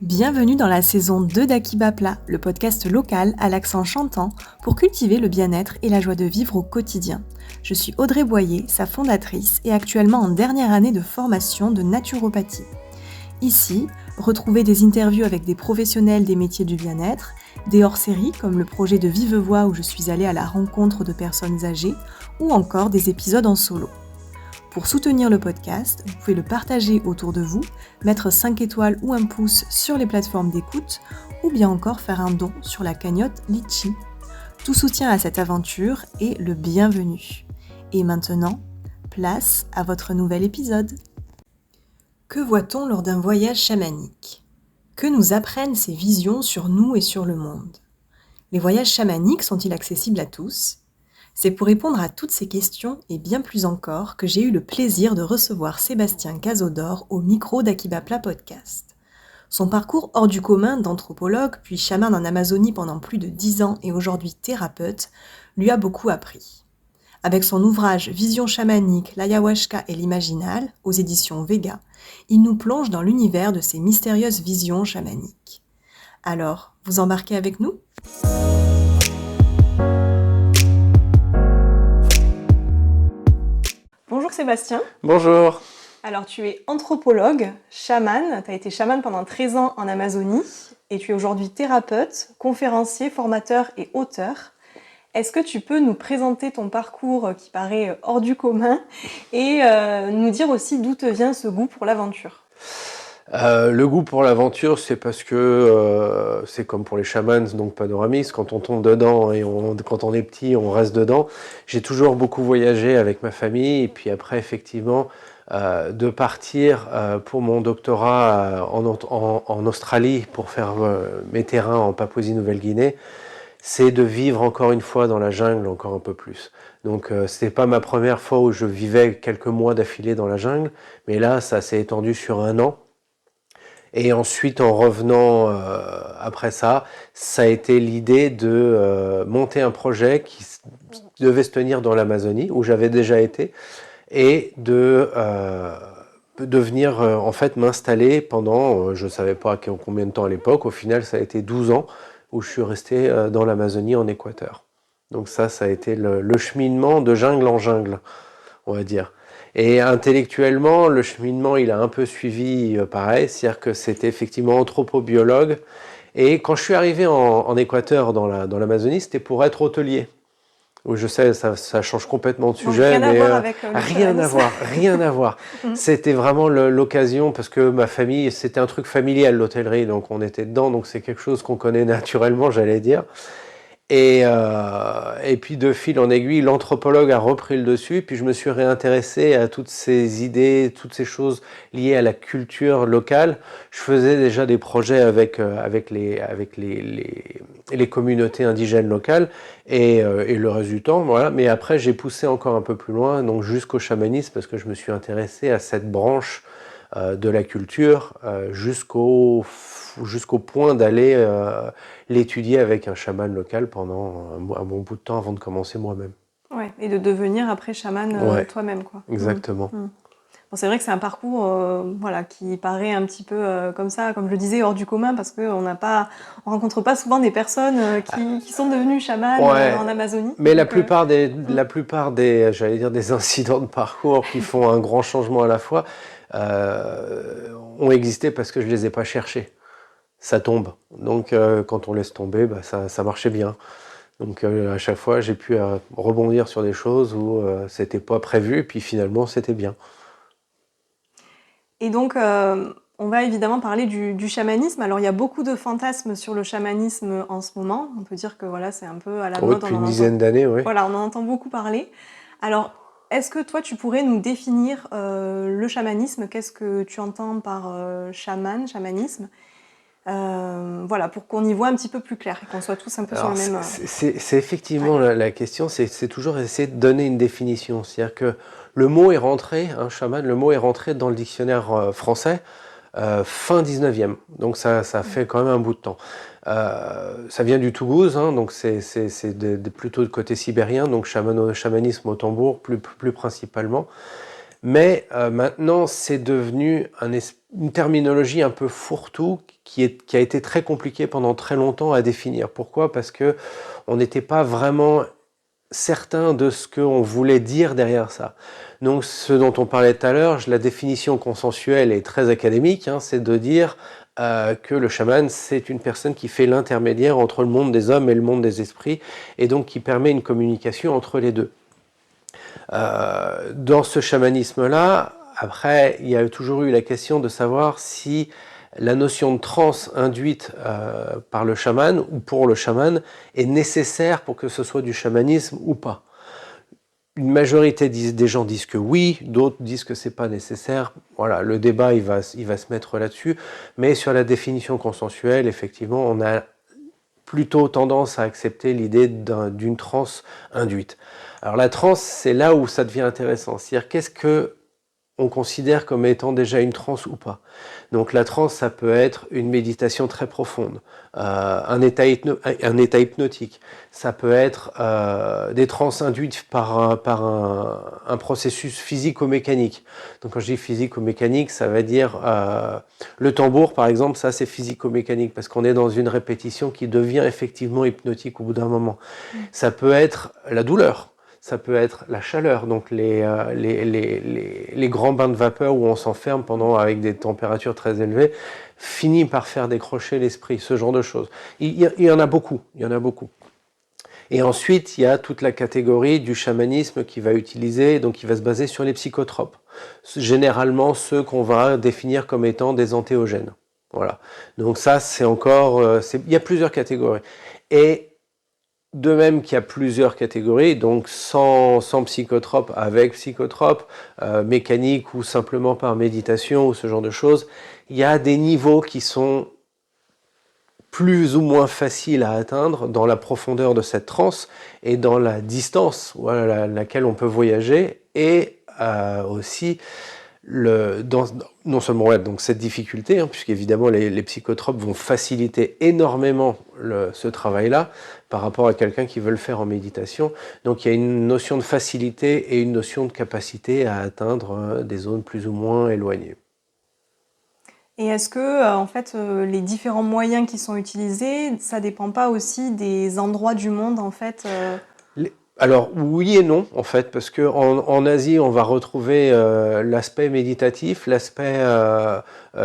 Bienvenue dans la saison 2 d'Akiba Plat, le podcast local à l'accent chantant pour cultiver le bien-être et la joie de vivre au quotidien. Je suis Audrey Boyer, sa fondatrice et actuellement en dernière année de formation de naturopathie. Ici, retrouvez des interviews avec des professionnels des métiers du bien-être, des hors-séries comme le projet de Vive Voix où je suis allée à la rencontre de personnes âgées ou encore des épisodes en solo. Pour soutenir le podcast, vous pouvez le partager autour de vous, mettre 5 étoiles ou un pouce sur les plateformes d'écoute, ou bien encore faire un don sur la cagnotte Litchi. Tout soutien à cette aventure est le bienvenu. Et maintenant, place à votre nouvel épisode. Que voit-on lors d'un voyage chamanique ? Que nous apprennent ces visions sur nous et sur le monde ? Les voyages chamaniques sont-ils accessibles à tous ? C'est pour répondre à toutes ces questions et bien plus encore que j'ai eu le plaisir de recevoir Sébastien Cazodor au micro d'Akiba Plat Podcast. Son parcours hors du commun d'anthropologue puis chaman en Amazonie pendant plus de 10 ans et aujourd'hui thérapeute lui a beaucoup appris. Avec son ouvrage Vision chamanique, l'ayahuasca et l'imaginal aux éditions Vega, il nous plonge dans l'univers de ces mystérieuses visions chamaniques. Alors, vous embarquez avec nous ? Bonjour Sébastien. Bonjour. Alors tu es anthropologue, chaman, tu as été chaman pendant 13 ans en Amazonie et tu es aujourd'hui thérapeute, conférencier, formateur et auteur. Est-ce que tu peux nous présenter ton parcours qui paraît hors du commun et nous dire aussi d'où te vient ce goût pour l'aventure ? Le goût pour l'aventure, c'est parce que c'est comme pour les chamans, donc panoramis, quand on tombe dedans et quand on est petit, on reste dedans. J'ai toujours beaucoup voyagé avec ma famille et puis après, effectivement, de partir pour mon doctorat en Australie pour faire mes terrains en Papouasie-Nouvelle-Guinée, c'est de vivre encore une fois dans la jungle encore un peu plus. Donc c'était pas ma première fois où je vivais quelques mois d'affilée dans la jungle, mais là, ça s'est étendu sur 1 an. Et ensuite, en revenant après ça, ça a été l'idée de monter un projet qui devait se tenir dans l'Amazonie, où j'avais déjà été, et de venir en fait m'installer pendant, je ne savais pas combien de temps à l'époque, au final ça a été 12 ans, où je suis resté dans l'Amazonie en Équateur. Donc ça a été le cheminement de jungle en jungle, on va dire. Et intellectuellement, le cheminement, il a un peu suivi pareil, c'est-à-dire que c'était effectivement anthropobiologue. Et quand je suis arrivé en Équateur, dans l'Amazonie, c'était pour être hôtelier. Où je sais, ça change complètement de sujet, donc, mais rien à voir avec rien à voir. C'était vraiment l'occasion, parce que ma famille, c'était un truc familial, l'hôtellerie, donc on était dedans, donc c'est quelque chose qu'on connaît naturellement, j'allais dire. Et puis de fil en aiguille, l'anthropologue a repris le dessus, puis je me suis réintéressé à toutes ces idées, toutes ces choses liées à la culture locale. Je faisais déjà des projets avec les communautés indigènes locales et le reste du temps, voilà. Mais après, j'ai poussé encore un peu plus loin, donc jusqu'au chamanisme, parce que je me suis intéressé à cette branche de la culture jusqu'au point d'aller l'étudier avec un chaman local pendant un bon bout de temps avant de commencer moi-même. Ouais, et de devenir après chaman toi-même, quoi. Exactement. Bon, c'est vrai que c'est un parcours qui paraît un petit peu comme ça, comme je le disais, hors du commun, parce qu'on rencontre pas souvent des personnes qui sont devenues chamanes en Amazonie. Mais la plupart des, j'allais dire, des incidents de parcours qui font un grand changement à la fois ont existé parce que je les ai pas cherchés. Ça tombe. Donc quand on laisse tomber, ça marchait bien. Donc à chaque fois, j'ai pu rebondir sur des choses où c'était pas prévu, et puis finalement, c'était bien. Et donc, on va évidemment parler du chamanisme. Alors, il y a beaucoup de fantasmes sur le chamanisme en ce moment. On peut dire que voilà, c'est un peu à la mode. Depuis une dizaine d'années, oui. Voilà, on en entend beaucoup parler. Alors, est-ce que toi, tu pourrais nous définir le chamanisme ? Qu'est-ce que tu entends par chamanisme ? Pour qu'on y voit un petit peu plus clair et qu'on soit tous un peu sur le même... C'est effectivement la question, c'est toujours essayer de donner une définition. C'est-à-dire que le mot est rentré, chaman, le mot est rentré dans le dictionnaire français fin 19e. Donc ça fait quand même un bout de temps. Ça vient du Toulouse, donc c'est plutôt de côté sibérien, donc chamanisme au tambour plus principalement. Mais maintenant, c'est devenu une terminologie un peu fourre-tout qui a été très compliquée pendant très longtemps à définir. Pourquoi? Parce que on n'était pas vraiment certain de ce qu'on voulait dire derrière ça. Donc, ce dont on parlait tout à l'heure, la définition consensuelle est très académique, hein, c'est de dire que le chaman, c'est une personne qui fait l'intermédiaire entre le monde des hommes et le monde des esprits, et donc qui permet une communication entre les deux. Dans ce chamanisme-là, après, il y a toujours eu la question de savoir si la notion de transe induite par le chaman ou pour le chaman est nécessaire pour que ce soit du chamanisme ou pas. Une majorité des gens disent que oui, d'autres disent que c'est pas nécessaire. Voilà, le débat il va se mettre là-dessus. Mais sur la définition consensuelle, effectivement, on a plutôt tendance à accepter l'idée d'une transe induite. Alors la transe, c'est là où ça devient intéressant. C'est-à-dire qu'est-ce que on considère comme étant déjà une transe ou pas. Donc la transe, ça peut être une méditation très profonde, un état hypnotique. Ça peut être des transes induites par un processus physico-mécanique. Donc quand je dis physico-mécanique, ça va dire le tambour, par exemple, ça c'est physico-mécanique parce qu'on est dans une répétition qui devient effectivement hypnotique au bout d'un moment. Ça peut être la douleur. Ça peut être la chaleur, donc les grands bains de vapeur où on s'enferme avec des températures très élevées, finit par faire décrocher l'esprit, ce genre de choses. Il y en a beaucoup, il y en a beaucoup. Et ensuite, il y a toute la catégorie du chamanisme qui va utiliser, donc qui va se baser sur les psychotropes. Généralement, ceux qu'on va définir comme étant des antéogènes. Voilà. Donc ça, c'est encore, il y a plusieurs catégories. Et de même qu'il y a plusieurs catégories, donc sans psychotrope, avec psychotrope, mécanique ou simplement par méditation ou ce genre de choses, il y a des niveaux qui sont plus ou moins faciles à atteindre dans la profondeur de cette transe et dans la distance laquelle on peut voyager et aussi non seulement donc cette difficulté, puisqu'évidemment les psychotropes vont faciliter énormément ce travail-là par rapport à quelqu'un qui veut le faire en méditation. Donc il y a une notion de facilité et une notion de capacité à atteindre des zones plus ou moins éloignées. Et est-ce que, en fait, les différents moyens qui sont utilisés, ça dépend pas aussi des endroits du monde, en fait Alors oui et non en fait, parce que en Asie on va retrouver l'aspect méditatif, l'aspect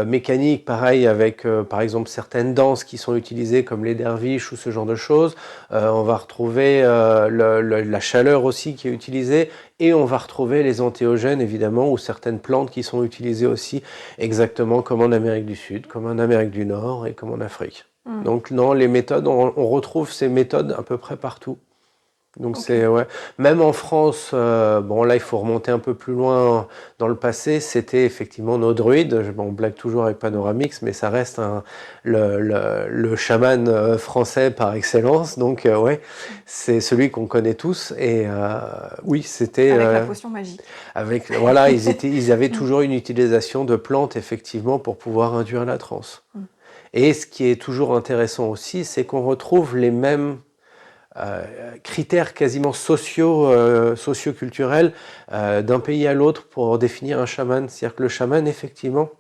mécanique, pareil avec par exemple certaines danses qui sont utilisées comme les derviches ou ce genre de choses. On va retrouver la chaleur aussi qui est utilisée et on va retrouver les antéogènes évidemment ou certaines plantes qui sont utilisées aussi exactement comme en Amérique du Sud, comme en Amérique du Nord et comme en Afrique. Donc non, les méthodes, on retrouve ces méthodes à peu près partout. Donc c'est même en France, bon là il faut remonter un peu plus loin dans le passé, c'était effectivement nos druides. On blague toujours avec Panoramix, mais ça reste le chaman français par excellence. Donc c'est celui qu'on connaît tous. Et oui, c'était avec la potion magique. Voilà, ils avaient toujours une utilisation de plantes effectivement pour pouvoir induire la transe. Et ce qui est toujours intéressant aussi, c'est qu'on retrouve les mêmes critères quasiment socio-culturels d'un pays à l'autre pour définir un chaman. C'est-à-dire que le chaman, effectivement,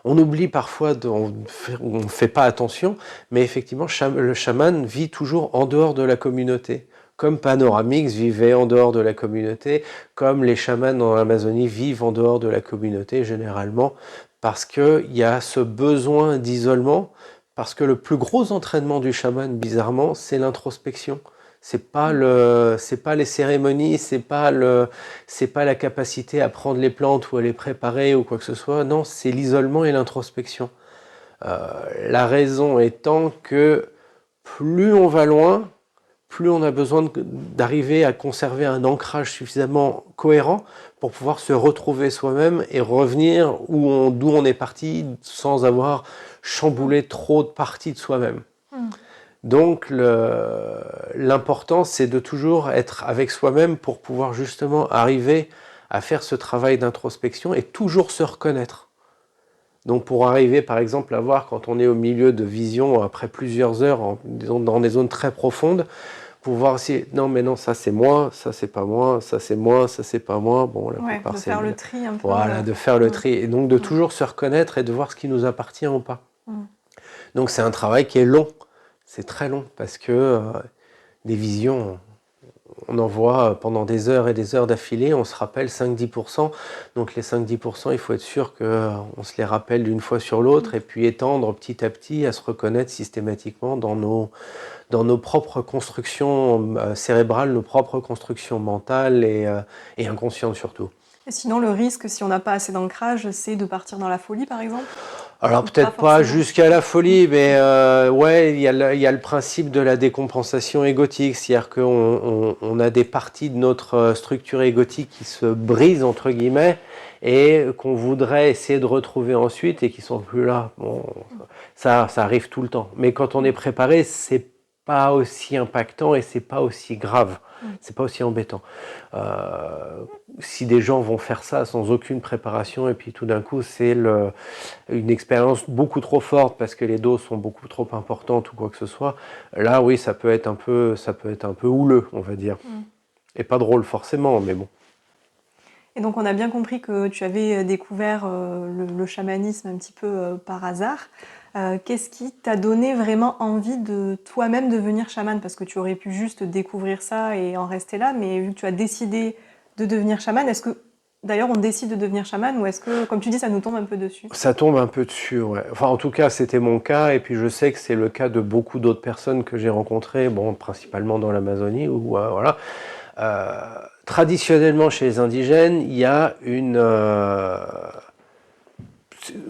on oublie parfois, on ne fait pas attention, mais effectivement, le chaman vit toujours en dehors de la communauté. Comme Panoramix vivait en dehors de la communauté, comme les chamans en Amazonie vivent en dehors de la communauté généralement, parce qu'il y a ce besoin d'isolement. Parce que le plus gros entraînement du chaman, bizarrement, c'est l'introspection. C'est pas les cérémonies, c'est pas la capacité à prendre les plantes ou à les préparer ou quoi que ce soit. Non, c'est l'isolement et l'introspection. La raison étant que plus on va loin, plus on a besoin d'arriver à conserver un ancrage suffisamment cohérent pour pouvoir se retrouver soi-même et revenir d'où on est parti sans avoir chamboulé trop de parties de soi-même. Donc l'important c'est de toujours être avec soi-même pour pouvoir justement arriver à faire ce travail d'introspection et toujours se reconnaître. Donc pour arriver par exemple à voir quand on est au milieu de vision après plusieurs heures dans des zones très profondes, pour voir si non mais non ça c'est moi, ça c'est pas moi, ça c'est moi, ça c'est pas moi. Bon, la plupart de c'est faire le tri un peu. voilà, de faire le tri et donc de toujours se reconnaître et de voir ce qui nous appartient ou pas. Donc c'est un travail qui est long, c'est très long parce que des visions, on en voit pendant des heures et des heures d'affilée, on se rappelle 5-10%. Donc les 5-10%, il faut être sûr qu'on se les rappelle d'une fois sur l'autre et puis étendre petit à petit à se reconnaître systématiquement dans nos propres constructions cérébrales, nos propres constructions mentales et inconscientes surtout. Et sinon, le risque, si on n'a pas assez d'ancrage, c'est de partir dans la folie, par exemple? Alors Ou peut-être pas jusqu'à la folie, mais ouais, il y a le principe de la décompensation égotique, c'est-à-dire qu'on a des parties de notre structure égotique qui se brisent entre guillemets et qu'on voudrait essayer de retrouver ensuite et qui sont plus là. Bon, ça arrive tout le temps. Mais quand on est préparé, c'est pas aussi impactant et c'est pas aussi grave. C'est pas aussi embêtant. Si des gens vont faire ça sans aucune préparation et puis tout d'un coup c'est une expérience beaucoup trop forte parce que les doses sont beaucoup trop importantes ou quoi que ce soit, là oui ça peut être un peu houleux on va dire. Et pas drôle forcément mais bon. Et donc on a bien compris que tu avais découvert le chamanisme un petit peu par hasard. Qu'est-ce qui t'a donné vraiment envie de toi-même devenir chaman? Parce que tu aurais pu juste découvrir ça et en rester là, mais vu que tu as décidé de devenir chaman, est-ce que d'ailleurs on décide de devenir chaman ou est-ce que, comme tu dis, ça nous tombe un peu dessus? Ça tombe un peu dessus, ouais. Enfin en tout cas c'était mon cas et puis je sais que c'est le cas de beaucoup d'autres personnes que j'ai rencontrées, bon principalement dans l'Amazonie où voilà. Traditionnellement chez les indigènes, il y a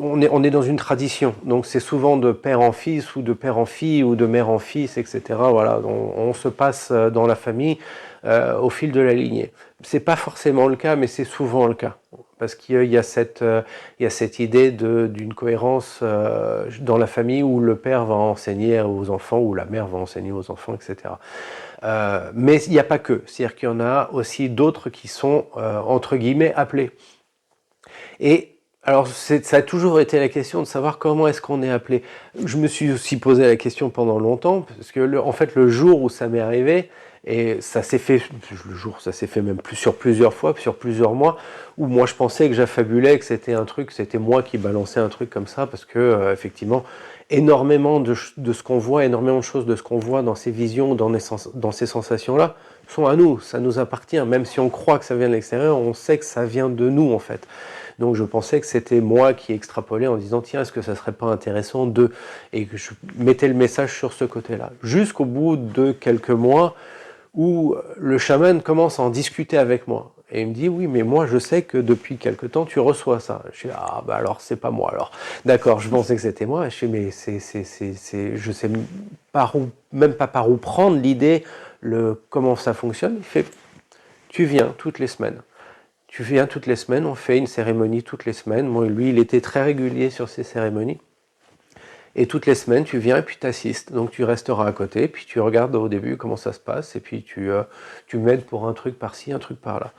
on est dans une tradition, donc c'est souvent de père en fils ou de père en fille ou de mère en fils, etc. Voilà, on se passe dans la famille au fil de la lignée. C'est pas forcément le cas, mais c'est souvent le cas, parce qu'il y a cette idée d'une cohérence dans la famille où le père va enseigner aux enfants ou la mère va enseigner aux enfants, etc. Mais il n'y a pas que, c'est-à-dire qu'il y en a aussi d'autres qui sont entre guillemets appelés. Et alors, ça a toujours été la question de savoir comment est-ce qu'on est appelé. Je me suis aussi posé la question pendant longtemps, parce que en fait, le jour où ça m'est arrivé, et ça s'est fait, ça s'est fait même sur plusieurs fois, sur plusieurs mois, où moi je pensais que j'affabulais, que c'était un truc, c'était moi qui balançais un truc comme ça, parce que effectivement, énormément de ce qu'on voit, énormément de choses de ce qu'on voit dans ces visions, dans ces sensations-là, sont à nous, ça nous appartient. Même si on croit que ça vient de l'extérieur, on sait que ça vient de nous en fait. Donc je pensais que c'était moi qui extrapolais en disant tiens, est-ce que ça serait pas intéressant de... Et que je mettais le message sur ce côté-là. Jusqu'au bout de quelques mois où le chaman commence à en discuter avec moi. Et il me dit oui, mais moi je sais que depuis quelque temps tu reçois ça. Je dis ah bah alors c'est pas moi alors. D'accord, je pensais que c'était moi. Et je dis mais je sais même pas par où prendre l'idée, comment ça fonctionne. Il fait tu viens toutes les semaines. Tu viens toutes les semaines, on fait une cérémonie toutes les semaines. Moi, lui, il était très régulier sur ces cérémonies. Et toutes les semaines, tu viens et puis tu assistes. Donc tu resteras à côté, puis tu regardes au début comment ça se passe, et puis tu m'aides pour un truc par-ci, un truc par-là.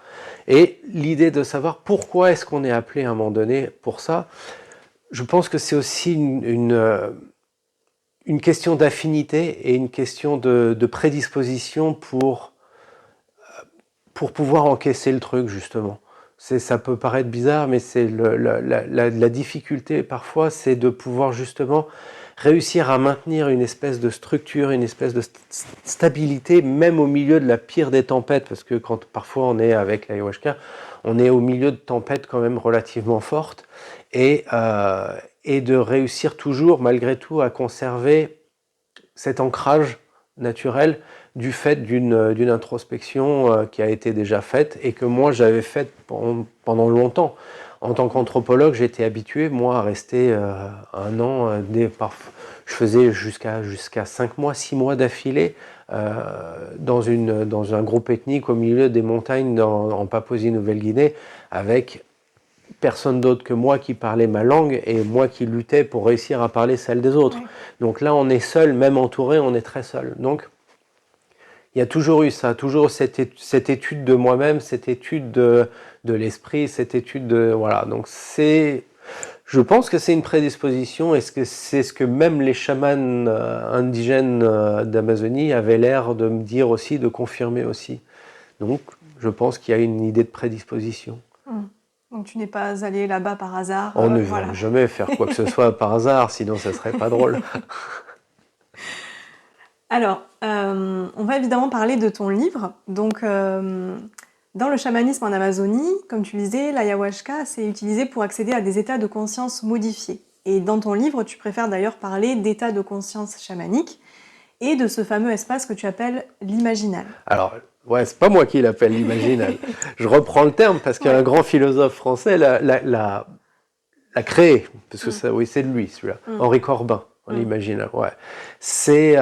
Et l'idée de savoir pourquoi est-ce qu'on est appelé à un moment donné pour ça, je pense que c'est aussi une question d'affinité et une question de prédisposition pour pouvoir encaisser le truc, justement. Ça peut paraître bizarre, mais c'est la difficulté parfois, c'est de pouvoir justement réussir à maintenir une espèce de structure, une espèce de stabilité, même au milieu de la pire des tempêtes, parce que quand parfois on est avec l'ayahuasca, on est au milieu de tempêtes quand même relativement fortes, et de réussir toujours, malgré tout, à conserver cet ancrage naturel du fait d'une introspection qui a été déjà faite et que moi j'avais faite pendant longtemps. En tant qu'anthropologue, j'étais habitué, moi, à rester un an, je faisais jusqu'à 5 mois, 6 mois d'affilée dans un groupe ethnique au milieu des montagnes en Papouasie-Nouvelle-Guinée avec personne d'autre que moi qui parlait ma langue et moi qui luttais pour réussir à parler celle des autres. Oui. Donc là, on est seul, même entouré, on est très seul. Donc, il y a toujours eu ça, toujours cette étude de moi-même, cette étude de l'esprit, cette étude de... Voilà, donc Je pense que c'est une prédisposition, et c'est ce que même les chamans indigènes d'Amazonie avaient l'air de me dire aussi, de confirmer aussi. Donc, je pense qu'il y a une idée de prédisposition. Donc tu n'es pas allé là-bas par hasard. On ne voilà. va jamais faire quoi que ce soit par hasard, sinon ça serait pas drôle. Alors, on va évidemment parler de ton livre. Donc, dans le chamanisme en Amazonie, comme tu le disais, l'ayahuasca, c'est utilisé pour accéder à des états de conscience modifiés. Et dans ton livre, tu préfères d'ailleurs parler d'état de conscience chamanique et de ce fameux espace que tu appelles l'imaginal. Alors, ouais, c'est pas moi qui l'appelle l'imaginal. Je reprends le terme parce qu'un grand philosophe français l'a créé, parce que ça, oui, c'est de lui celui-là, Henri Corbin. L'imaginal, ouais. C'est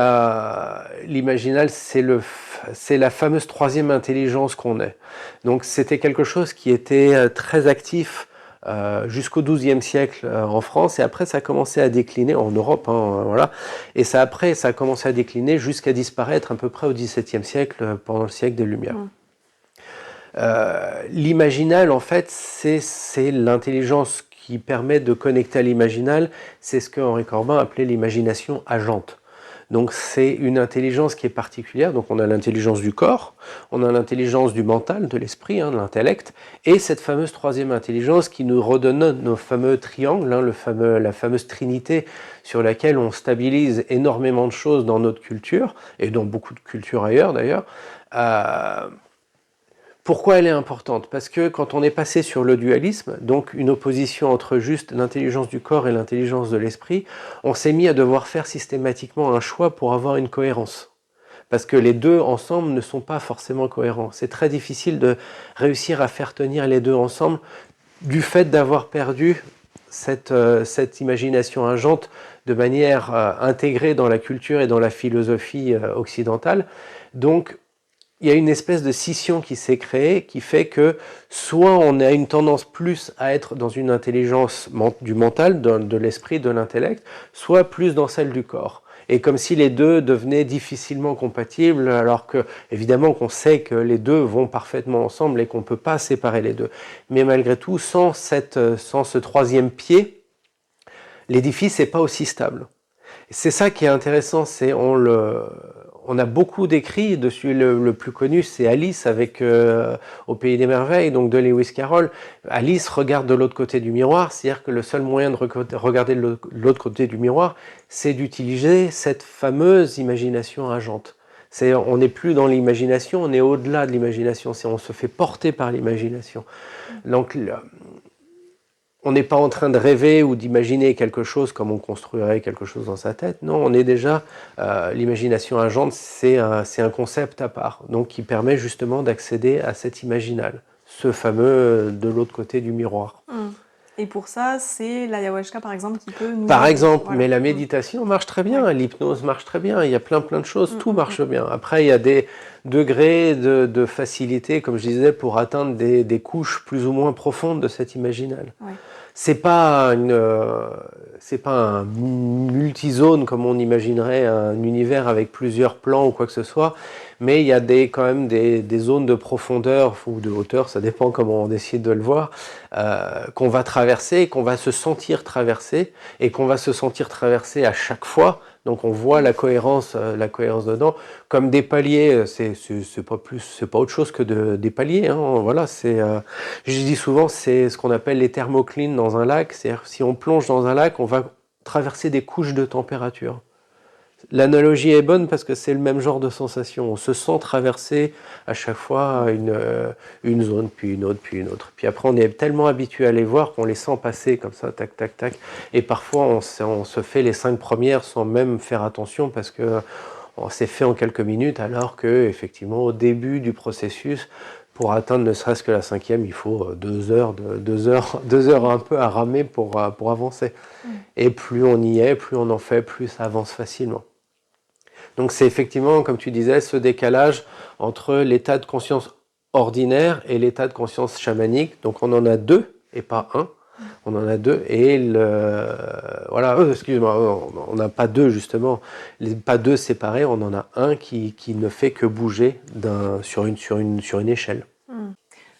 l'imaginal, c'est la fameuse troisième intelligence qu'on est. Donc c'était quelque chose qui était très actif jusqu'au XIIe siècle en France, et après ça a commencé à décliner en Europe, voilà. Et après ça a commencé à décliner jusqu'à disparaître à peu près au XVIIe siècle, pendant le siècle des Lumières. L'imaginal, en fait, c'est l'intelligence qui permet de connecter à l'imaginal. C'est ce que Henri Corbin appelait l'imagination agente. Donc c'est une intelligence qui est particulière. Donc on a l'intelligence du corps, on a l'intelligence du mental, de l'esprit, de l'intellect, et cette fameuse troisième intelligence qui nous redonne nos fameux triangles, la fameuse trinité sur laquelle on stabilise énormément de choses dans notre culture, et dans beaucoup de cultures ailleurs d'ailleurs. Pourquoi elle est importante? Parce que quand on est passé sur le dualisme, donc une opposition entre juste l'intelligence du corps et l'intelligence de l'esprit, on s'est mis à devoir faire systématiquement un choix pour avoir une cohérence. Parce que les deux ensemble ne sont pas forcément cohérents. C'est très difficile de réussir à faire tenir les deux ensemble du fait d'avoir perdu cette imagination agente de manière intégrée dans la culture et dans la philosophie occidentale. Donc, il y a une espèce de scission qui s'est créée qui fait que soit on a une tendance plus à être dans une intelligence du mental, de l'esprit, de l'intellect, soit plus dans celle du corps. Et comme si les deux devenaient difficilement compatibles, alors que, évidemment, qu'on sait que les deux vont parfaitement ensemble et qu'on ne peut pas séparer les deux. Mais malgré tout, sans ce troisième pied, l'édifice n'est pas aussi stable. C'est ça qui est intéressant, c'est on a beaucoup d'écrits dessus. Le plus connu, c'est Alice avec Au Pays des Merveilles, donc de Lewis Carroll. Alice regarde de l'autre côté du miroir, c'est-à-dire que le seul moyen de regarder de l'autre côté du miroir, c'est d'utiliser cette fameuse imagination agente. On n'est plus dans l'imagination, on est au-delà de l'imagination, on se fait porter par l'imagination. Donc, on n'est pas en train de rêver ou d'imaginer quelque chose comme on construirait quelque chose dans sa tête. Non, on est déjà... l'imagination agente, c'est un concept à part, donc qui permet justement d'accéder à cet imaginal, ce fameux de l'autre côté du miroir. Et pour ça, c'est l'ayahuasca, par exemple, qui peut nous... Par exemple, voilà. Mais la méditation marche très bien, l'hypnose marche très bien, il y a plein de choses, tout marche bien. Après, il y a des degrés de facilité, comme je disais, pour atteindre des couches plus ou moins profondes de cet imaginal. C'est pas un multizone comme on imaginerait un univers avec plusieurs plans ou quoi que ce soit, mais il y a quand même des zones de profondeur ou de hauteur, ça dépend comment on décide de le voir, qu'on va traverser, qu'on va se sentir traverser, et qu'on va se sentir traverser à chaque fois. Donc on voit la cohérence dedans, comme des paliers. C'est pas autre chose que des paliers. Voilà, je dis souvent, c'est ce qu'on appelle les thermoclines dans un lac. C'est-à-dire, si on plonge dans un lac, on va traverser des couches de température. L'analogie est bonne parce que c'est le même genre de sensation. On se sent traverser à chaque fois une zone, puis une autre, puis une autre. Puis après, on est tellement habitué à les voir qu'on les sent passer comme ça, tac, tac, tac. Et parfois, on se fait les 5 premières sans même faire attention parce que c'est fait en quelques minutes, alors que, effectivement, au début du processus, pour atteindre ne serait-ce que la 5e, il faut 2 heures un peu à ramer pour avancer. Et plus on y est, plus on en fait, plus ça avance facilement. Donc c'est effectivement, comme tu disais, ce décalage entre l'état de conscience ordinaire et l'état de conscience chamanique. Donc on en a 2 et pas 1. On en a 2 et voilà, excuse-moi, on n'a pas 2 justement, pas 2 séparés, on en a un qui ne fait que bouger sur une échelle.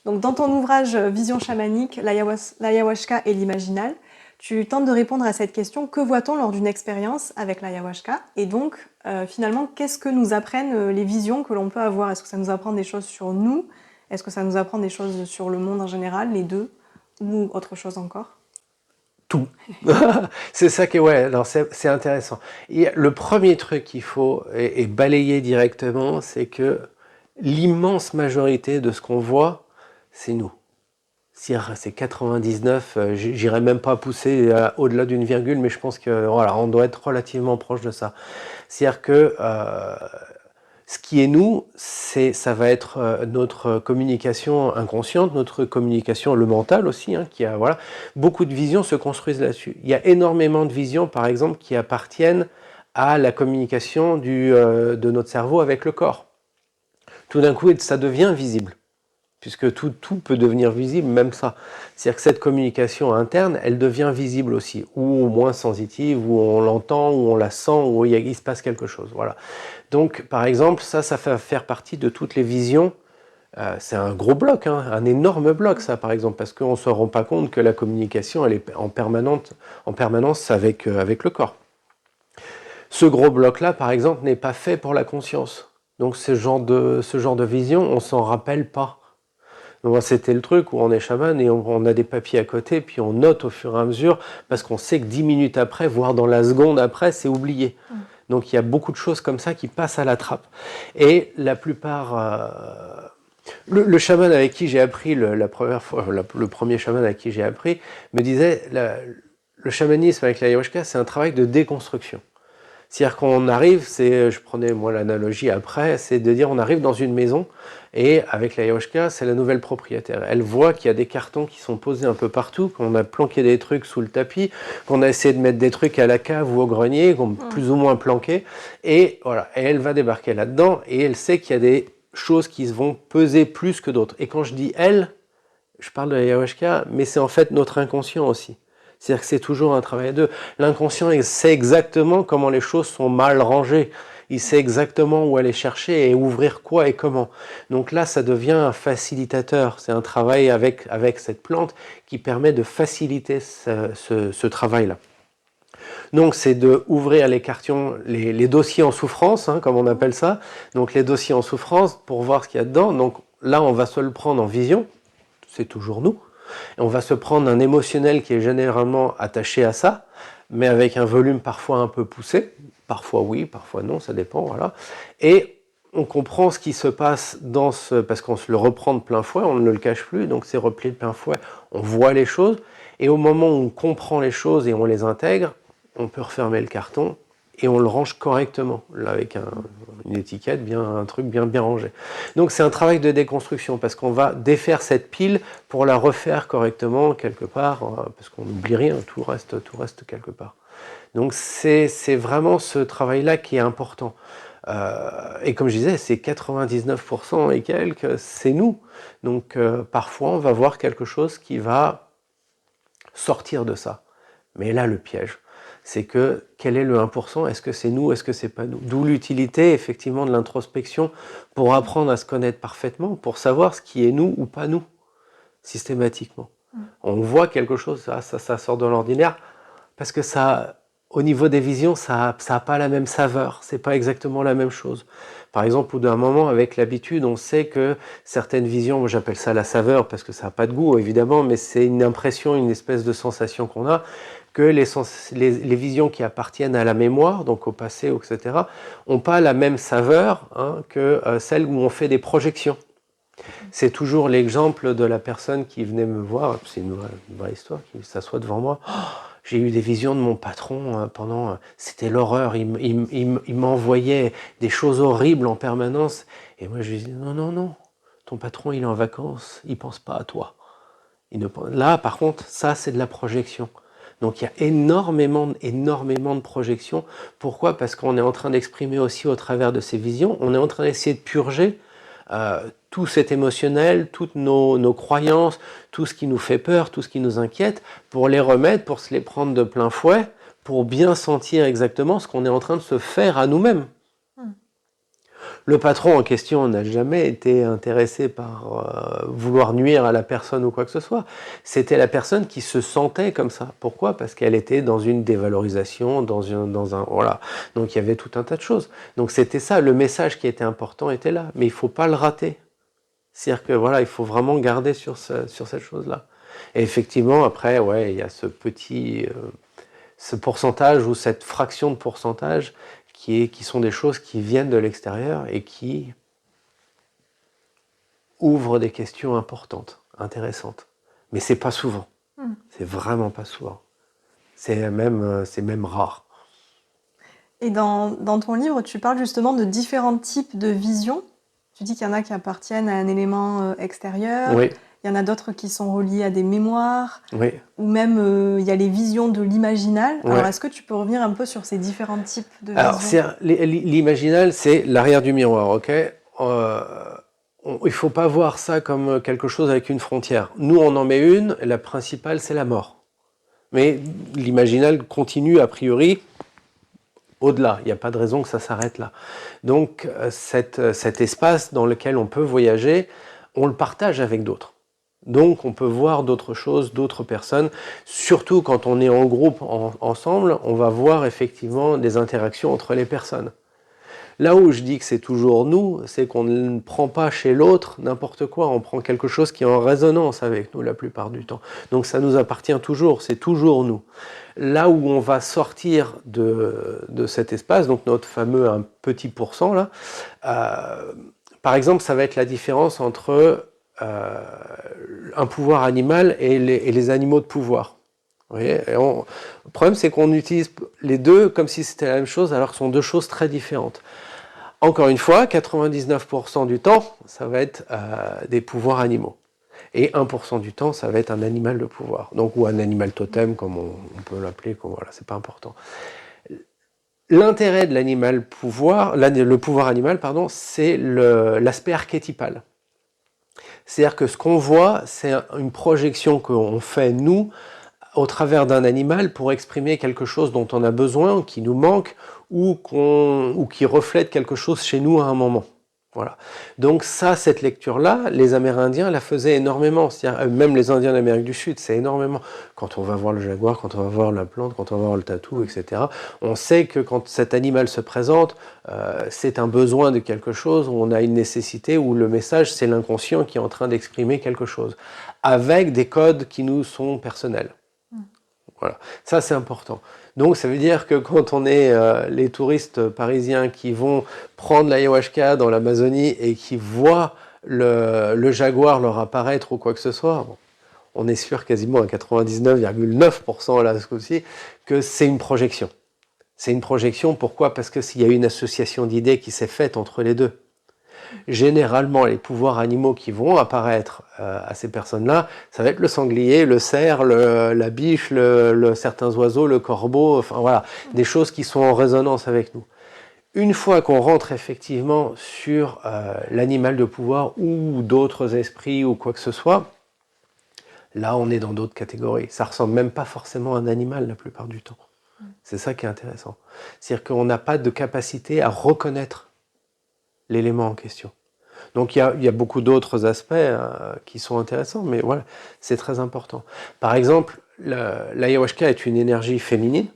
Donc dans ton ouvrage Vision chamanique, l'ayahuasca et l'imaginal, Tu tentes de répondre à cette question, que voit-on lors d'une expérience avec l'ayahuasca? Et donc, finalement, qu'est-ce que nous apprennent les visions que l'on peut avoir? Est-ce que ça nous apprend des choses sur nous? Est-ce que ça nous apprend des choses sur le monde en général, les deux? Ou autre chose encore? Tout. C'est ça qui est, ouais, alors c'est intéressant. Et le premier truc qu'il faut et balayer directement, c'est que l'immense majorité de ce qu'on voit, c'est nous. C'est 99, j'irais même pas pousser au-delà d'une virgule, mais je pense que voilà, on doit être relativement proche de ça. C'est-à-dire que ce qui est nous, ça va être notre communication inconsciente, notre communication, le mental aussi, hein, qui a, voilà, beaucoup de visions se construisent là-dessus. Il y a énormément de visions, par exemple, qui appartiennent à la communication de notre cerveau avec le corps. Tout d'un coup, ça devient visible, puisque tout peut devenir visible, même ça. C'est-à-dire que cette communication interne, elle devient visible aussi, ou au moins sensitive, où on l'entend, où on la sent, où il se passe quelque chose. Voilà. Donc, par exemple, ça va faire partie de toutes les visions. C'est un gros bloc, hein, un énorme bloc, ça, par exemple, parce qu'on ne se rend pas compte que la communication, elle est en permanence avec le corps. Ce gros bloc-là, par exemple, n'est pas fait pour la conscience. Donc, ce genre de vision, on ne s'en rappelle pas. Donc, c'était le truc où on est chaman et on a des papiers à côté, puis on note au fur et à mesure, parce qu'on sait que 10 minutes après, voire dans la seconde après, c'est oublié. Donc il y a beaucoup de choses comme ça qui passent à la trappe. Et la plupart... le chaman avec qui j'ai appris la première fois, le premier chaman avec qui j'ai appris, me disait, le chamanisme avec l'ayahuasca, c'est un travail de déconstruction. C'est-à-dire qu'on arrive, je prenais moi l'analogie après, c'est de dire on arrive dans une maison et avec l'ayahuasca, c'est la nouvelle propriétaire. Elle voit qu'il y a des cartons qui sont posés un peu partout, qu'on a planqué des trucs sous le tapis, qu'on a essayé de mettre des trucs à la cave ou au grenier, qu'on a plus ou moins planqué, et voilà. Et elle va débarquer là-dedans et elle sait qu'il y a des choses qui vont peser plus que d'autres. Et quand je dis elle, je parle de l'ayahuasca, mais c'est en fait notre inconscient aussi. C'est-à-dire que c'est toujours un travail à deux. L'inconscient, il sait exactement comment les choses sont mal rangées. Il sait exactement où aller chercher et ouvrir quoi et comment. Donc là, ça devient un facilitateur. C'est un travail avec cette plante qui permet de faciliter ce travail-là. Donc c'est de ouvrir les dossiers en souffrance, hein, comme on appelle ça. Donc les dossiers en souffrance pour voir ce qu'il y a dedans. Donc là, on va se le prendre en vision. C'est toujours nous. Et on va se prendre un émotionnel qui est généralement attaché à ça, mais avec un volume parfois un peu poussé, parfois oui, parfois non, ça dépend, voilà. Et on comprend ce qui se passe parce qu'on se le reprend de plein fouet, on ne le cache plus, donc c'est replié de plein fouet, on voit les choses, et au moment où on comprend les choses et on les intègre, on peut refermer le carton, et on le range correctement, là, avec une étiquette, un truc bien rangé. Donc c'est un travail de déconstruction, parce qu'on va défaire cette pile pour la refaire correctement quelque part, parce qu'on n'oublie rien, tout reste quelque part. Donc c'est vraiment ce travail-là qui est important. Et comme je disais, c'est 99% et quelques, c'est nous. Donc parfois on va voir quelque chose qui va sortir de ça. Mais là, le piège, c'est que quel est le 1%? Est-ce que c'est nous? Est-ce que c'est pas nous? D'où l'utilité effectivement de l'introspection pour apprendre à se connaître parfaitement, pour savoir ce qui est nous ou pas nous, systématiquement. On voit quelque chose, ça sort de l'ordinaire, parce que ça, au niveau des visions, ça a pas la même saveur, c'est pas exactement la même chose. Par exemple, au bout d'un moment, avec l'habitude, on sait que certaines visions, moi j'appelle ça la saveur, parce que ça n'a pas de goût évidemment, mais c'est une impression, une espèce de sensation qu'on a, que les visions qui appartiennent à la mémoire, donc au passé, etc., n'ont pas la même saveur, hein, que celles où on fait des projections. C'est toujours l'exemple de la personne qui venait me voir, c'est une vraie histoire, qui s'assoit devant moi. Oh, j'ai eu des visions de mon patron c'était l'horreur, il m'envoyait des choses horribles en permanence. Et moi je lui dis non, ton patron il est en vacances, il pense pas à toi. Là par contre, ça c'est de la projection. Donc il y a énormément de projections. Pourquoi? Parce qu'on est en train d'exprimer aussi au travers de ces visions, on est en train d'essayer de purger tout cet émotionnel, toutes nos croyances, tout ce qui nous fait peur, tout ce qui nous inquiète, pour les remettre, pour se les prendre de plein fouet, pour bien sentir exactement ce qu'on est en train de se faire à nous-mêmes. Le patron en question n'a jamais été intéressé par vouloir nuire à la personne ou quoi que ce soit. C'était la personne qui se sentait comme ça. Pourquoi ? Parce qu'elle était dans une dévalorisation, dans un voilà. Donc il y avait tout un tas de choses. Donc c'était ça, le message qui était important était là. Mais il ne faut pas le rater. C'est-à-dire que voilà, il faut vraiment garder sur cette chose-là. Et effectivement, après, ouais, il y a ce pourcentage ou cette fraction de pourcentage qui sont des choses qui viennent de l'extérieur et qui ouvrent des questions importantes, intéressantes. Mais c'est pas souvent. C'est vraiment pas souvent. C'est même rare. Et dans ton livre, tu parles justement de différents types de visions. Tu dis qu'il y en a qui appartiennent à un élément extérieur. Oui. Il y en a d'autres qui sont reliés à des mémoires. Oui. Ou même, il y a les visions de l'imaginal. Ouais. Alors, est-ce que tu peux revenir un peu sur ces différents types de Alors, visions ? l'imaginal, c'est l'arrière du miroir, ok ? Il ne faut pas voir ça comme quelque chose avec une frontière. Nous, on en met une, la principale, c'est la mort. Mais l'imaginal continue, a priori, au-delà. Il n'y a pas de raison que ça s'arrête là. Donc, cet espace dans lequel on peut voyager, on le partage avec d'autres. Donc, on peut voir d'autres choses, d'autres personnes. Surtout quand on est en groupe, ensemble, on va voir effectivement des interactions entre les personnes. Là où je dis que c'est toujours nous, c'est qu'on ne prend pas chez l'autre n'importe quoi. On prend quelque chose qui est en résonance avec nous la plupart du temps. Donc, ça nous appartient toujours, c'est toujours nous. Là où on va sortir de cet espace, donc notre fameux un petit pourcent là, par exemple, ça va être la différence entre un pouvoir animal et les animaux de pouvoir. Vous voyez, le problème, c'est qu'on utilise les deux comme si c'était la même chose, alors que ce sont deux choses très différentes. Encore une fois, 99% du temps, ça va être des pouvoirs animaux. Et 1% du temps, ça va être un animal de pouvoir. Donc, ou un animal totem, comme on peut l'appeler, voilà, c'est pas important. L'intérêt de l'animal pouvoir, le pouvoir animal, pardon, c'est l'aspect archétypal. C'est-à-dire que ce qu'on voit, c'est une projection qu'on fait, nous, au travers d'un animal pour exprimer quelque chose dont on a besoin, qui nous manque, ou qui reflète quelque chose chez nous à un moment. Voilà. Donc ça, cette lecture-là, les Amérindiens la faisaient énormément. C'est-à-dire, même les Indiens d'Amérique du Sud, c'est énormément. Quand on va voir le jaguar, quand on va voir la plante, quand on va voir le tatou, etc., on sait que quand cet animal se présente, c'est un besoin de quelque chose, où on a une nécessité, où le message, c'est l'inconscient qui est en train d'exprimer quelque chose, avec des codes qui nous sont personnels. Voilà, ça c'est important. Donc ça veut dire que quand on est les touristes parisiens qui vont prendre l'ayahuasca dans l'Amazonie et qui voient le jaguar leur apparaître ou quoi que ce soit, bon, on est sûr quasiment à 99,9% là ce coup-ci que c'est une projection. C'est une projection, pourquoi ? Parce que s'il y a une association d'idées qui s'est faite entre les deux. Généralement, les pouvoirs animaux qui vont apparaître à ces personnes-là, ça va être le sanglier, le cerf, la biche, certains oiseaux, le corbeau, enfin voilà, des choses qui sont en résonance avec nous. Une fois qu'on rentre effectivement sur l'animal de pouvoir ou d'autres esprits ou quoi que ce soit, là on est dans d'autres catégories. Ça ressemble même pas forcément à un animal la plupart du temps. C'est ça qui est intéressant. C'est-à-dire qu'on n'a pas de capacité à reconnaître l'élément en question. Donc il y a beaucoup d'autres aspects qui sont intéressants, mais voilà, c'est très important. Par exemple, l'ayahuasca est une énergie féminine,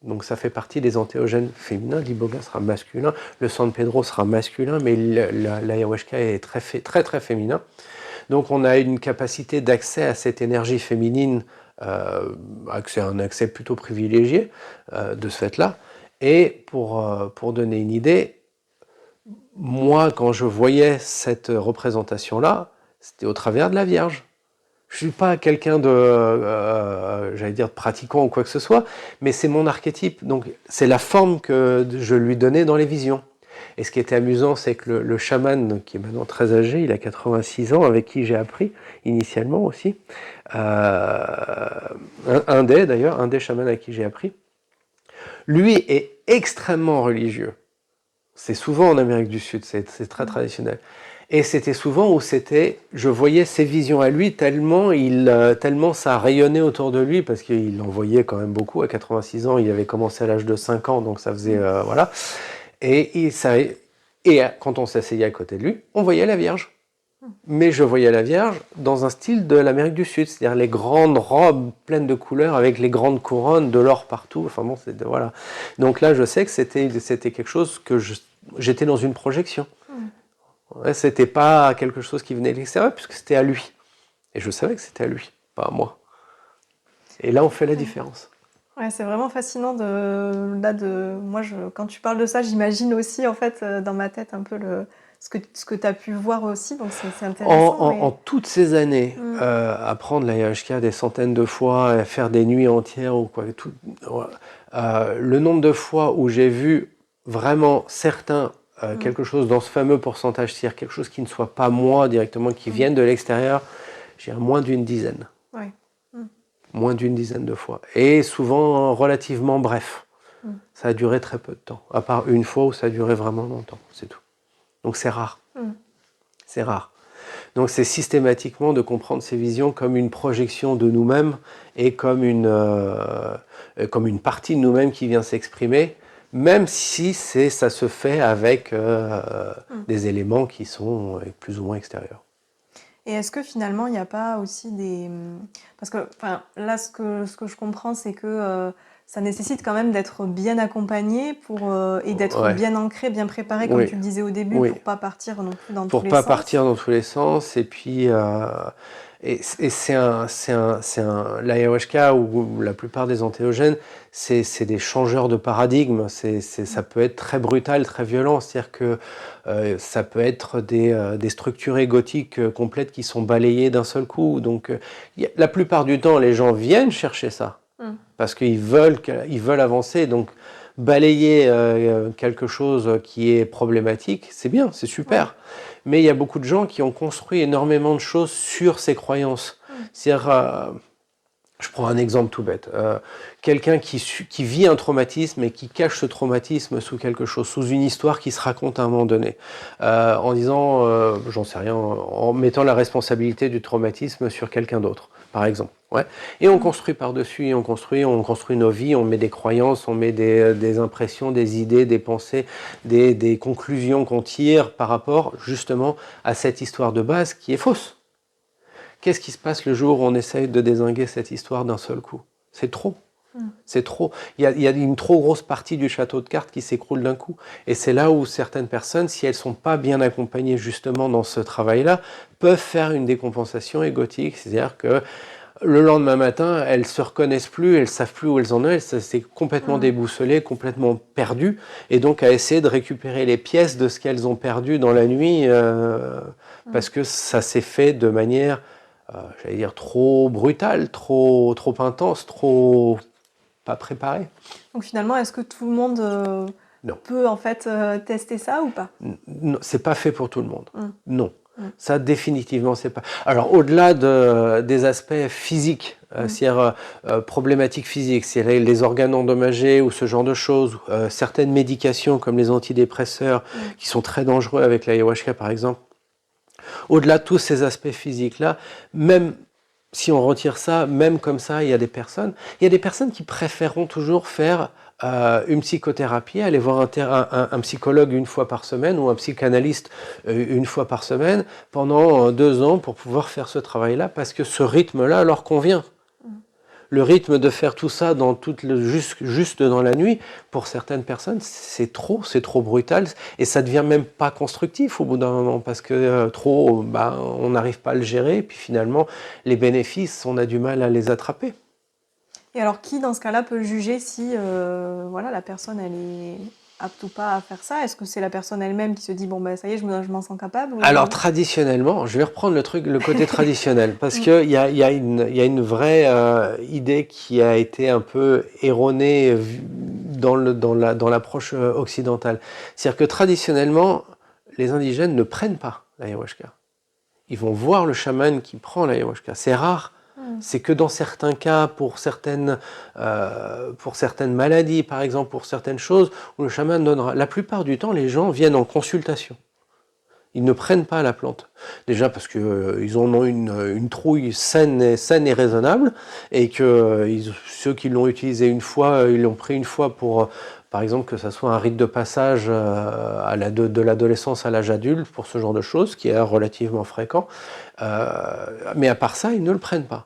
donc ça fait partie des entéogènes féminins. L'iboga sera masculin, le San Pedro sera masculin, mais l'ayahuasca est très féminin. Donc on a une capacité d'accès à cette énergie féminine, un accès plutôt privilégié de ce fait-là. Et pour donner une idée, moi, quand je voyais cette représentation-là, c'était au travers de la Vierge. Je ne suis pas quelqu'un de pratiquant ou quoi que ce soit, mais c'est mon archétype. Donc, c'est la forme que je lui donnais dans les visions. Et ce qui était amusant, c'est que le chaman, qui est maintenant très âgé, il a 86 ans, avec qui j'ai appris initialement aussi, un des chamans avec qui j'ai appris, lui est extrêmement religieux. C'est souvent en Amérique du Sud, c'est très traditionnel. Et c'était souvent où je voyais ses visions à lui, tellement ça rayonnait autour de lui, parce qu'il en voyait quand même beaucoup. À 86 ans, il avait commencé à l'âge de 5 ans, donc ça faisait, voilà. Et Et quand on s'asseyait à côté de lui, on voyait la Vierge. Mais je voyais la Vierge dans un style de l'Amérique du Sud, c'est-à-dire les grandes robes pleines de couleurs avec les grandes couronnes, de l'or partout. Enfin bon, voilà. Donc là, je sais que c'était quelque chose que j'étais dans une projection. Ouais, c'était pas quelque chose qui venait de l'extérieur, puisque c'était à lui. Et je savais que c'était à lui, pas à moi. Et là, on fait la différence. Ouais, c'est vraiment fascinant moi, quand tu parles de ça, j'imagine aussi, en fait, dans ma tête, un peu ce que tu as pu voir aussi, donc c'est intéressant. En toutes ces années, à prendre l'ayahuasca des centaines de fois, à faire des nuits entières, ou quoi, le nombre de fois où j'ai vu vraiment certains quelque chose dans ce fameux pourcentage, c'est-à-dire quelque chose qui ne soit pas moi directement, qui vienne de l'extérieur, j'ai moins d'une dizaine. Ouais. Moins d'une dizaine de fois. Et souvent relativement bref. Ça a duré très peu de temps. À part une fois où ça a duré vraiment longtemps. C'est tout. Donc c'est rare. C'est rare. Donc c'est systématiquement de comprendre ces visions comme une projection de nous-mêmes et comme une partie de nous-mêmes qui vient s'exprimer, même si ça se fait avec des éléments qui sont plus ou moins extérieurs. Et est-ce que finalement, il n'y a pas aussi parce que là, ce que je comprends, c'est que ça nécessite quand même d'être bien accompagné et d'être bien ancré, bien préparé, comme tu le disais au début, pour ne pas partir non plus dans tous les sens. Pour pas partir dans tous les sens. Et puis, l'ayahuasca ou la plupart des entéogènes, c'est des changeurs de paradigme. Ça peut être très brutal, très violent. C'est-à-dire que ça peut être des structures égotiques complètes qui sont balayées d'un seul coup. Donc, la plupart du temps, les gens viennent chercher ça parce qu'ils veulent avancer. Donc, balayer quelque chose qui est problématique, c'est bien, c'est super. Mais il y a beaucoup de gens qui ont construit énormément de choses sur ces croyances. C'est-à-dire, je prends un exemple tout bête. Quelqu'un qui vit un traumatisme et qui cache ce traumatisme sous quelque chose, sous une histoire qui se raconte à un moment donné, en disant, j'en sais rien, en mettant la responsabilité du traumatisme sur quelqu'un d'autre, par exemple. Ouais. Et on construit par-dessus, on construit nos vies, on met des croyances, on met des impressions, des idées, des pensées, des conclusions qu'on tire par rapport justement à cette histoire de base qui est fausse. Qu'est-ce qui se passe le jour où on essaye de dézinguer cette histoire d'un seul coup? C'est trop. C'est trop. Il y a une trop grosse partie du château de cartes qui s'écroule d'un coup. Et c'est là où certaines personnes, si elles ne sont pas bien accompagnées justement dans ce travail-là, peuvent faire une décompensation égotique. C'est-à-dire que le lendemain matin, elles ne se reconnaissent plus, elles ne savent plus où elles en sont, elles s'est complètement déboussolées, complètement perdues, et donc à essayer de récupérer les pièces de ce qu'elles ont perdu dans la nuit, parce que ça s'est fait de manière, j'allais dire, trop brutale, trop intense, trop pas préparée. Donc finalement, est-ce que tout le monde peut en fait tester ça ou pas? Non, c'est pas fait pour tout le monde. Non. Ça, définitivement, c'est pas. Alors, au-delà des aspects physiques, c'est-à-dire problématiques physiques, c'est-à-dire les organes endommagés ou ce genre de choses, certaines médications comme les antidépresseurs qui sont très dangereux avec l'ayahuasca, par exemple. Au-delà de tous ces aspects physiques-là, même si on retire ça, même comme ça, il y a des personnes qui préféreront toujours faire une psychothérapie, aller voir un psychologue une fois par semaine ou un psychanalyste une fois par semaine pendant 2 ans pour pouvoir faire ce travail-là parce que ce rythme-là leur convient. Le rythme de faire tout ça juste dans la nuit, pour certaines personnes, c'est trop brutal et ça devient même pas constructif au bout d'un moment parce que on n'arrive pas à le gérer et puis finalement les bénéfices, on a du mal à les attraper. Et alors qui dans ce cas-là peut juger si la personne elle est apte ou pas à faire ça? Est-ce que c'est la personne elle-même qui se dit bon ça y est, je m'en sens capable ou... Alors traditionnellement, je vais reprendre le côté traditionnel parce que il y a une vraie idée qui a été un peu erronée dans l'approche occidentale. C'est-à-dire que traditionnellement, les indigènes ne prennent pas l'ayahuasca. Ils vont voir le chaman qui prend l'ayahuasca. C'est rare. C'est que dans certains cas, pour certaines maladies, par exemple, pour certaines choses, où le chaman donnera. La plupart du temps, les gens viennent en consultation. Ils ne prennent pas la plante. Déjà parce que ils en ont une trouille saine et raisonnable, et que ceux qui l'ont utilisé une fois, ils l'ont pris une fois pour, par exemple, que ça soit un rite de passage de l'adolescence à l'âge adulte, pour ce genre de choses, qui est relativement fréquent. Mais à part ça, ils ne le prennent pas.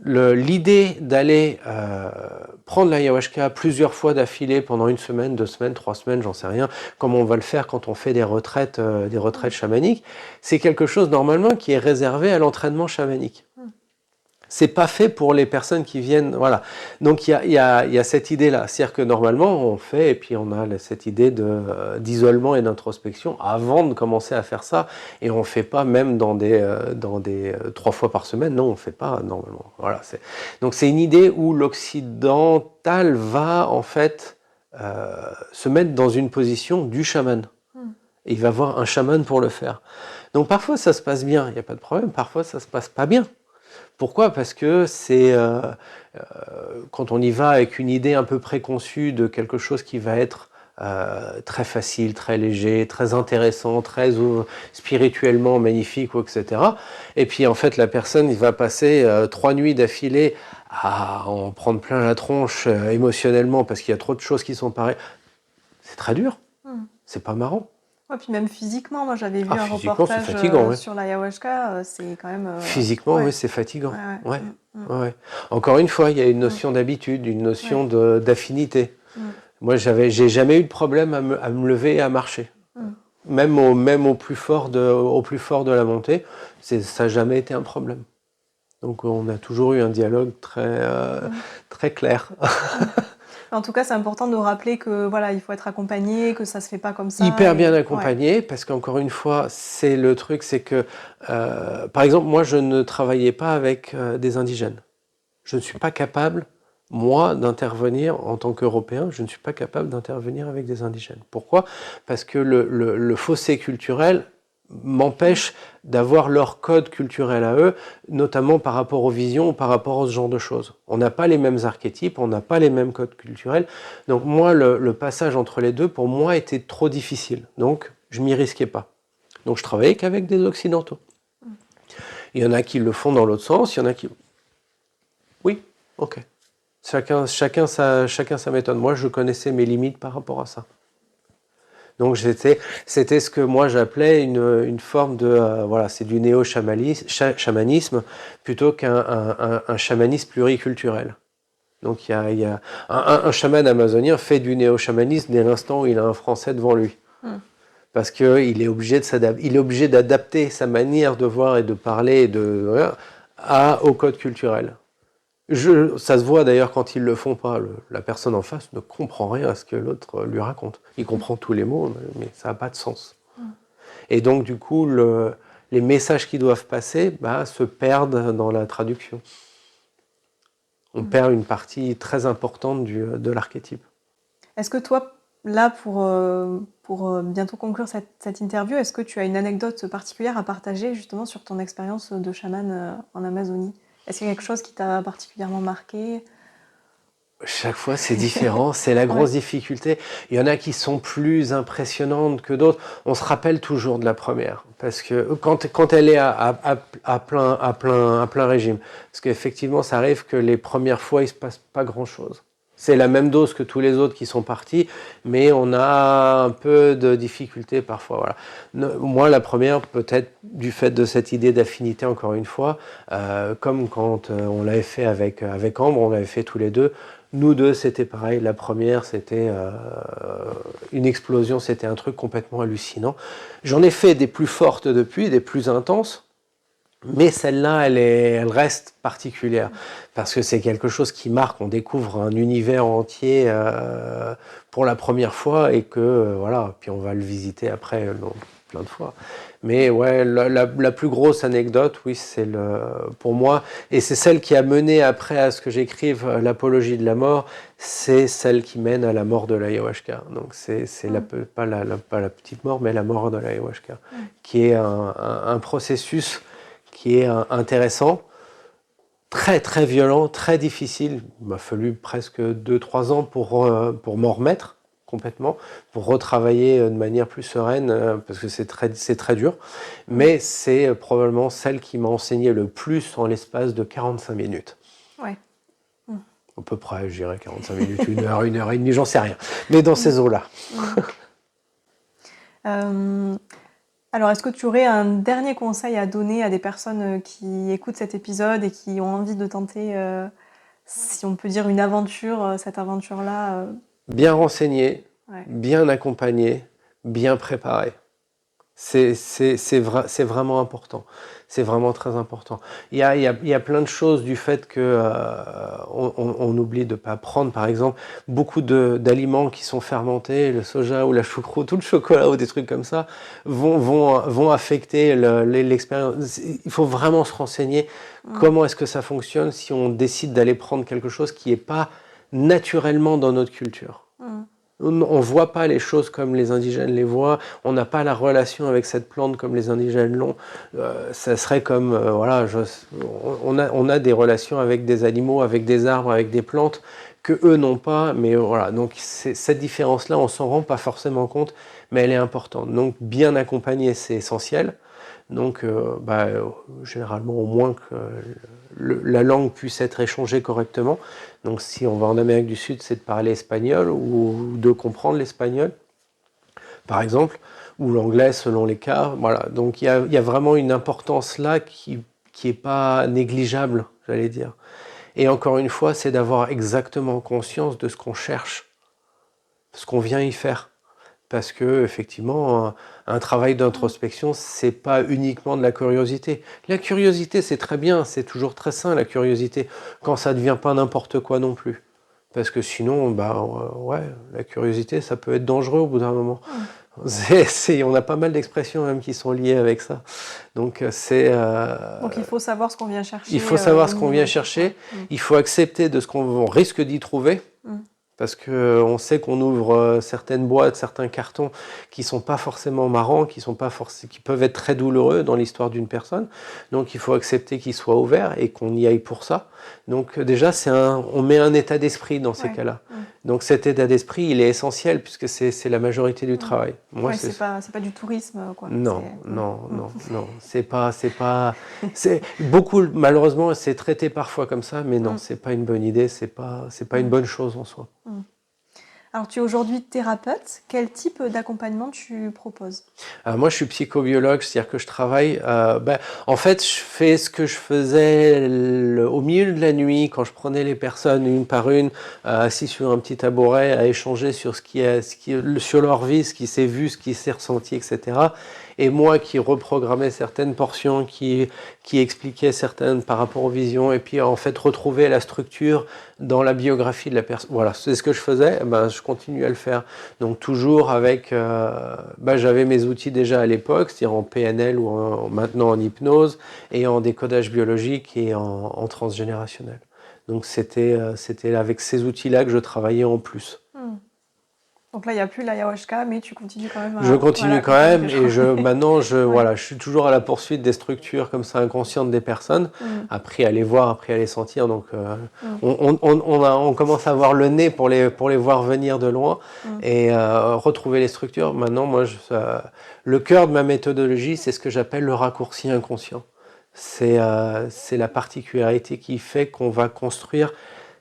L'idée d'aller prendre l'ayahuasca plusieurs fois d'affilée pendant 1 semaine, 2 semaines, 3 semaines, j'en sais rien, comme on va le faire quand on fait des retraites chamaniques, c'est quelque chose normalement qui est réservé à l'entraînement chamanique. C'est pas fait pour les personnes qui viennent, voilà. Donc il y a cette idée-là, c'est-à-dire que normalement on fait, et puis on a cette idée d'isolement et d'introspection avant de commencer à faire ça, et on fait pas même dans des 3 fois par semaine, non, on fait pas normalement. Voilà, donc c'est une idée où l'occidental va en fait se mettre dans une position du chaman. Et il va voir un chaman pour le faire. Donc parfois ça se passe bien, il n'y a pas de problème, parfois ça se passe pas bien. Pourquoi ? Parce que c'est quand on y va avec une idée un peu préconçue de quelque chose qui va être très facile, très léger, très intéressant, très spirituellement magnifique, etc. Et puis en fait la personne va passer 3 nuits d'affilée à en prendre plein la tronche émotionnellement parce qu'il y a trop de choses qui sont pareilles. C'est très dur, c'est pas marrant. Ouais, puis même physiquement, moi j'avais vu un reportage sur l'ayahuasca, c'est quand même... Physiquement, oui, c'est fatigant. Ouais. Encore une fois, il y a une notion d'habitude, une notion d'affinité. Moi, j'ai jamais eu de problème à me lever et à marcher. Même au plus fort de la montée, ça n'a jamais été un problème. Donc on a toujours eu un dialogue très clair. En tout cas, c'est important de rappeler que voilà, il faut être accompagné, que ça se fait pas comme ça. Hyper bien accompagné, parce qu'encore une fois, c'est le truc, c'est que, par exemple, moi, je ne travaillais pas avec des indigènes. Je ne suis pas capable, moi, d'intervenir en tant qu'Européen. Je ne suis pas capable d'intervenir avec des indigènes. Pourquoi ? Parce que le fossé culturel m'empêche d'avoir leur code culturel à eux, notamment par rapport aux visions ou par rapport à ce genre de choses. On n'a pas les mêmes archétypes, on n'a pas les mêmes codes culturels. Donc moi, le passage entre les deux, pour moi, était trop difficile. Donc, je m'y risquais pas. Donc, je travaillais qu'avec des Occidentaux. Il y en a qui le font dans l'autre sens, il y en a qui... Oui, ok. Chacun sa méthode. Moi, je connaissais mes limites par rapport à ça. Donc c'était ce que moi j'appelais une forme de voilà, c'est du néo-chamanisme plutôt qu'un chamanisme pluriculturel. Donc il y a un chaman amazonien fait du néo-chamanisme dès l'instant où il a un Français devant lui. Parce qu'il est obligé d'adapter sa manière de voir et de parler au code culturel. Ça se voit d'ailleurs quand ils le font pas. La personne en face ne comprend rien à ce que l'autre lui raconte. Il comprend tous les mots, mais ça n'a pas de sens. Et donc du coup, les messages qui doivent passer se perdent dans la traduction. On perd une partie très importante de l'archétype. Est-ce que toi, là, pour bientôt conclure cette interview, est-ce que tu as une anecdote particulière à partager justement sur ton expérience de chaman en Amazonie ? Est-ce qu'il y a quelque chose qui t'a particulièrement marqué ? Chaque fois, c'est différent. C'est la grosse difficulté. Il y en a qui sont plus impressionnantes que d'autres. On se rappelle toujours de la première. Parce que quand elle est à plein régime. Parce qu'effectivement, ça arrive que les premières fois, il ne se passe pas grand-chose. C'est la même dose que tous les autres qui sont partis, mais on a un peu de difficulté parfois. Voilà. Moi, la première, peut-être du fait de cette idée d'affinité, encore une fois, comme quand on l'avait fait avec Ambre, on l'avait fait tous les deux. Nous deux, c'était pareil. La première, c'était une explosion, c'était un truc complètement hallucinant. J'en ai fait des plus fortes depuis, des plus intenses. Mais celle-là, elle reste particulière parce que c'est quelque chose qui marque. On découvre un univers entier pour la première fois et que voilà. Puis on va le visiter après plein de fois. Mais ouais, la plus grosse anecdote, oui, c'est pour moi, et c'est celle qui a mené après à ce que j'écrive l'apologie de la mort, c'est celle qui mène à la mort de l'ayahuasca. Donc c'est pas la petite mort, mais la mort de l'ayahuasca, qui est un processus qui est intéressant, très très violent, très difficile. Il m'a fallu presque 2-3 ans pour m'en remettre complètement, pour retravailler de manière plus sereine, parce que c'est très dur. Mais c'est probablement celle qui m'a enseigné le plus en l'espace de 45 minutes. Ouais. À peu près, je dirais 45 minutes, 1 heure et demie, j'en sais rien. Mais dans ces eaux-là. Alors, est-ce que tu aurais un dernier conseil à donner à des personnes qui écoutent cet épisode et qui ont envie de tenter, si on peut dire, une aventure, cette aventure-là Bien renseigné, Ouais. bien accompagné, bien préparé. C'est vraiment important. C'est vraiment très important. Il y a plein de choses du fait que on oublie de ne pas prendre, par exemple, beaucoup d'aliments qui sont fermentés, le soja ou la choucroute ou le chocolat ou des trucs comme ça, vont affecter l'expérience. Il faut vraiment se renseigner comment est-ce que ça fonctionne si on décide d'aller prendre quelque chose qui n'est pas naturellement dans notre culture. On ne voit pas les choses comme les indigènes les voient, on n'a pas la relation avec cette plante comme les indigènes l'ont. Ça serait comme, on a des relations avec des animaux, avec des arbres, avec des plantes que eux n'ont pas, mais voilà. Donc cette différence-là, on s'en rend pas forcément compte, mais elle est importante. Donc bien accompagner, c'est essentiel. Donc généralement au moins que la langue puisse être échangée correctement. Donc si on va en Amérique du Sud, c'est de parler espagnol ou de comprendre l'espagnol, par exemple, ou l'anglais selon les cas. Voilà. Donc il y a vraiment une importance là qui est pas négligeable, j'allais dire. Et encore une fois, c'est d'avoir exactement conscience de ce qu'on cherche, ce qu'on vient y faire. Parce que effectivement, un travail d'introspection, c'est pas uniquement de la curiosité. La curiosité, c'est très bien, c'est toujours très sain la curiosité, quand ça devient pas n'importe quoi non plus. Parce que sinon, la curiosité, ça peut être dangereux au bout d'un moment. On a pas mal d'expressions même qui sont liées avec ça. Donc Donc il faut savoir ce qu'on vient chercher. Il faut savoir ce qu'on vient chercher. Il faut accepter de ce qu'on risque d'y trouver. Parce qu'on sait qu'on ouvre certaines boîtes, certains cartons qui sont pas forcément marrants, qui peuvent être très douloureux dans l'histoire d'une personne. Donc il faut accepter qu'ils soient ouverts et qu'on y aille pour ça. Donc déjà, on met un état d'esprit dans ces cas-là. Donc cet état d'esprit, il est essentiel puisque c'est la majorité du travail. Moi, c'est pas du tourisme, quoi. Non. C'est beaucoup, malheureusement, c'est traité parfois comme ça, mais non, c'est pas une bonne idée, c'est pas une bonne chose en soi. Alors, tu es aujourd'hui thérapeute. Quel type d'accompagnement tu proposes ? Moi, je suis psychobiologue, c'est-à-dire que je travaille... en fait, je fais ce que je faisais au milieu de la nuit, quand je prenais les personnes une par une, assis sur un petit tabouret, à échanger sur sur leur vie, ce qui s'est vu, ce qui s'est ressenti, etc. Et moi qui reprogrammais certaines portions, qui expliquais certaines par rapport aux visions, et puis en fait retrouver la structure dans la biographie de la personne. Voilà, c'est ce que je faisais, je continue à le faire. Donc toujours avec... j'avais mes outils déjà à l'époque, c'est-à-dire en PNL ou maintenant en hypnose, et en décodage biologique et en transgénérationnel. Donc c'était avec ces outils-là que je travaillais en plus. Donc là, il n'y a plus l'ayahuasca, mais tu continues quand même à... Je continue quand même, et maintenant, je suis toujours à la poursuite des structures comme ça inconscientes des personnes, après à les voir, après à les sentir. Donc on commence à avoir le nez pour les voir venir de loin et retrouver les structures. Maintenant, moi, le cœur de ma méthodologie, c'est ce que j'appelle le raccourci inconscient. C'est la particularité qui fait qu'on va construire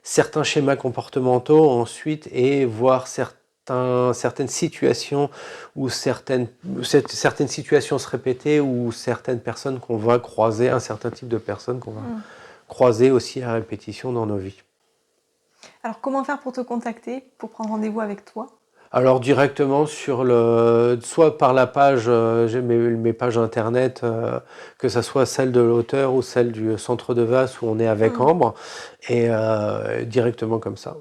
certains schémas comportementaux ensuite et voir certaines situations ou certaines situations se répéter ou certaines personnes qu'on va croiser, un certain type de personnes qu'on va croiser aussi à répétition dans nos vies. Alors comment faire pour te contacter, pour prendre rendez-vous avec toi ? Alors directement soit par la page, j'ai mes pages internet, que ça soit celle de l'auteur ou celle du Centre de Vasse où on est avec Ambre, et directement comme ça.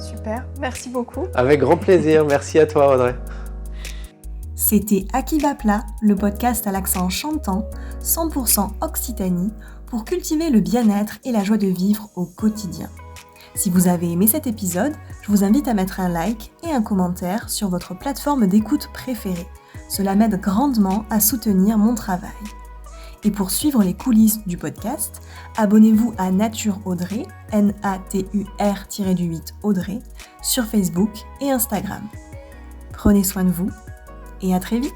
Super, merci beaucoup. Avec grand plaisir, merci à toi Audrey. C'était À qui va plat, le podcast à l'accent chantant, 100% Occitanie, pour cultiver le bien-être et la joie de vivre au quotidien. Si vous avez aimé cet épisode, je vous invite à mettre un like et un commentaire sur votre plateforme d'écoute préférée. Cela m'aide grandement à soutenir mon travail. Et pour suivre les coulisses du podcast, abonnez-vous à Nature Audrey, Natur-8 Audrey, sur Facebook et Instagram. Prenez soin de vous et à très vite.